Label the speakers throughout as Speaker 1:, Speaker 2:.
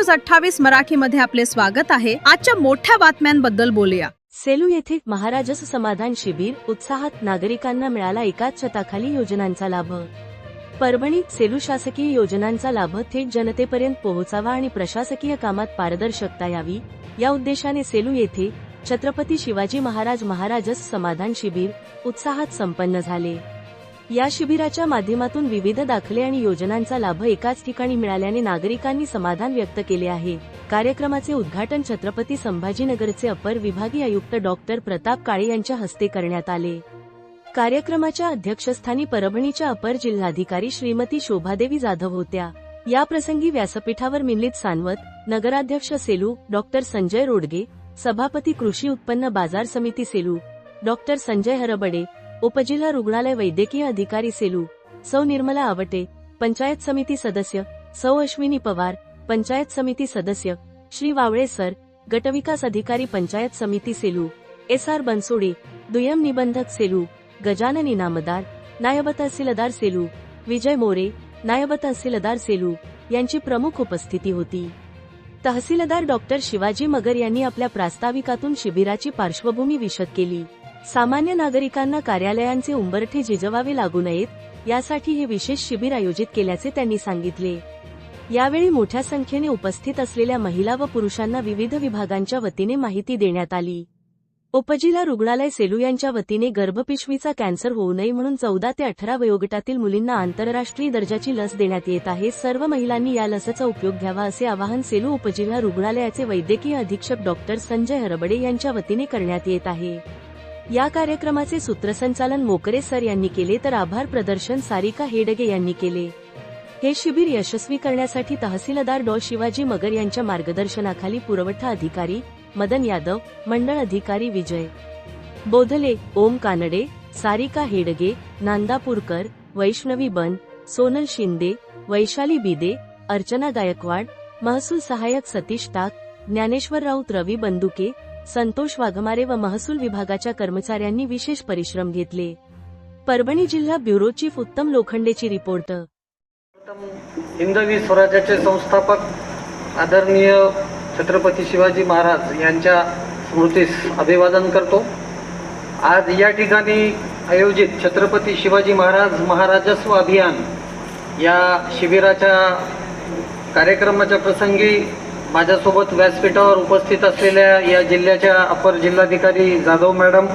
Speaker 1: 28 मराठीमध्ये आपले स्वागत आहे। आजच्या मोठ्या बातम्यांबद्दल बोलूया।
Speaker 2: सेलू येथे महाराजस समाधान शिबिर उत्साहात नागरिकांना मिळाला एकाच छताखाली योजनांचा लाभ। परभणीत सेलू शासकीय योजनांचा लाभ थेट जनतेपर्यंत पोहोचावा आणि प्रशासकीय कामात पारदर्शकता यावी या उद्देशाने सेलू येथे छत्रपती शिवाजी महाराजस समाधान शिबिर उत्साहात संपन्न झाले। या शिबिराच्या माध्यमातून विविध दाखले आणि योजनांचा लाभ एकाच ठिकाणी मिळाल्याने नागरिकांनी समाधान व्यक्त केले आहे। कार्यक्रमाचे उद्घाटन छत्रपती संभाजीनगरचे अपर विभागीय आयुक्त डॉक्टर प्रताप काळे यांच्या हस्ते करण्यात आले। कार्यक्रमाच्या अध्यक्षस्थानी परभणीच्या अपर जिल्हाधिकारी श्रीमती शोभादेवी जाधव होत्या। या प्रसंगी व्यासपीठावर मिलिंद सानवत, नगराध्यक्ष सेलू डॉक्टर संजय रोडगे, सभापती कृषी उत्पन्न बाजार समिती सेलू डॉक्टर संजय हरबडे, उपजिल्हा रुग्णालय वैद्यकीय अधिकारी सेलू सौ निर्मला आवटे, पंचायत समिती सदस्य सौ अश्विनी पवार, पंचायत समिती सदस्य श्री वावळे सर, गटविकास अधिकारी पंचायत समिती सेलू SR बनसोडे, दुय्यम निबंधक सेलू गजानन इनामदार, नायब तहसीलदार सेलू विजय मोरे, नायब तहसीलदार सेलू यांची प्रमुख उपस्थिती होती। तहसीलदार डॉक्टर शिवाजी मगर यांनी आपल्या प्रास्ताविकातून शिबिराची पार्श्वभूमी विशद केली। सामान्य नागरिकांना कार्यालयांचे उंबरठे झिजवावे लागू नयेत यासाठी हे विशेष शिबिर आयोजित केल्याचे त्यांनी सांगितले। यावेळी मोठ्या संख्येने उपस्थित असलेल्या महिला व पुरुषांना विविध विभागांच्या वतीने माहिती देण्यात आली। उपजिल्हा रुग्णालय सेलू यांच्या वतीने गर्भपिशवीचा कॅन्सर होऊ नये म्हणून 14 ते 18 वयोगटातील मुलींना आंतरराष्ट्रीय दर्जाची लस देण्यात येत आहे। सर्व महिलांनी या लसचा उपयोग घ्यावा असे आवाहन सेलू उपजिल्हा रुग्णालयाचे वैद्यकीय अधीक्षक डॉक्टर संजय हरबडे यांच्या वतीने करण्यात येत आहे। या कार्यक्रमाचे सूत्रसंचालन मोकरे सर यांनी केले तर आभार प्रदर्शन सारिका हेडगे यांनी केले। हे शिबिर यशस्वी करण्यासाठी तहसीलदार डॉ शिवाजी मगर यांच्या मार्गदर्शनाखाली पुरवठा अधिकारी मदन यादव, मंडळ अधिकारी विजय बोधले, ओम कानडे, सारिका हेडगे, नांदापूरकर, वैष्णवी बन, सोनल शिंदे, वैशाली बिदे, अर्चना गायकवाड, महसूल सहाय्यक सतीश टाक, ज्ञानेश्वर राऊत, रवी बंदुके, संतोष वाघमारे व महसूल विभागाच्या कर्मचाऱ्यांनी विशेष परिश्रम घेतले। परभणी जिल्हा ब्युरो चीफ उत्तम लोखंडेची रिपोर्ट।
Speaker 3: हिंदवी स्वराज्याचे संस्थापक आदरणीय छत्रपती शिवाजी महाराज यांच्या स्मृतीस अभिवादन करतो। आज या ठिकाणी आयोजित छत्रपती शिवाजी महाराजस्व अभियान या शिबिराच्या कार्यक्रमाच्या प्रसंगी माझ्यासोबत व्यासपीठावर उपस्थित असलेल्या या जिल्ह्याच्या अपर जिल्हाधिकारी जाधव मॅडम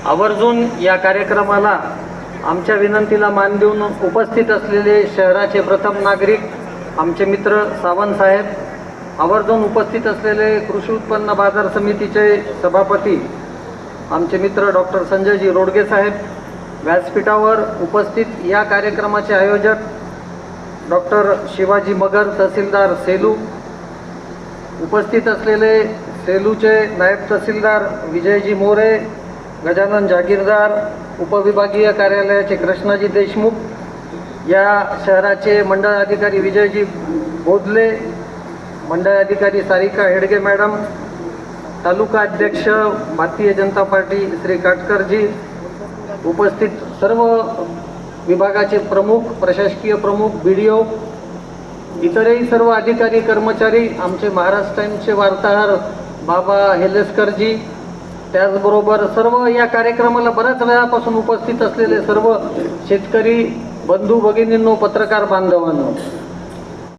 Speaker 3: आवर्जून या कार्यक्रमाला आमच्या विनंतीला मान देऊन उपस्थित असलेले शहराचे प्रथम नागरिक आमचे मित्र सावंत साहेब, आवर्जून उपस्थित असलेले कृषी उत्पन्न बाजार समितीचे सभापती आमचे मित्र डॉक्टर संजयजी रोडगे साहेब, व्यासपीठावर उपस्थित या कार्यक्रमाचे आयोजक डॉक्टर शिवाजी मगर तहसीलदार सेलू, उपस्थित असलेले सेलूचे नायब तहसीलदार विजयजी मोरे, गजानन जागीरदार, उपविभागीय कार्यालयाचे कृष्णाजी देशमुख, या शहराचे मंडळ अधिकारी विजयजी बोधले, मंडळ अधिकारी सारिका हेडगे मॅडम, तालुका अध्यक्ष भारतीय जनता पार्टी श्री काटकरजी, उपस्थित सर्व विभागाचे प्रमुख, प्रशासकीय प्रमुख, BDO, इतरही सर्व अधिकारी कर्मचारी, आमचे महाराष्ट्र टाइम्सचे वार्ताहर बाबा हेलेसकरजी, त्याचबरोबर सर्व या कार्यक्रमाला बऱ्याच वेळापासून उपस्थित असलेले सर्व शेतकरी बंधू भगिनींनो, पत्रकार बांधवांनो,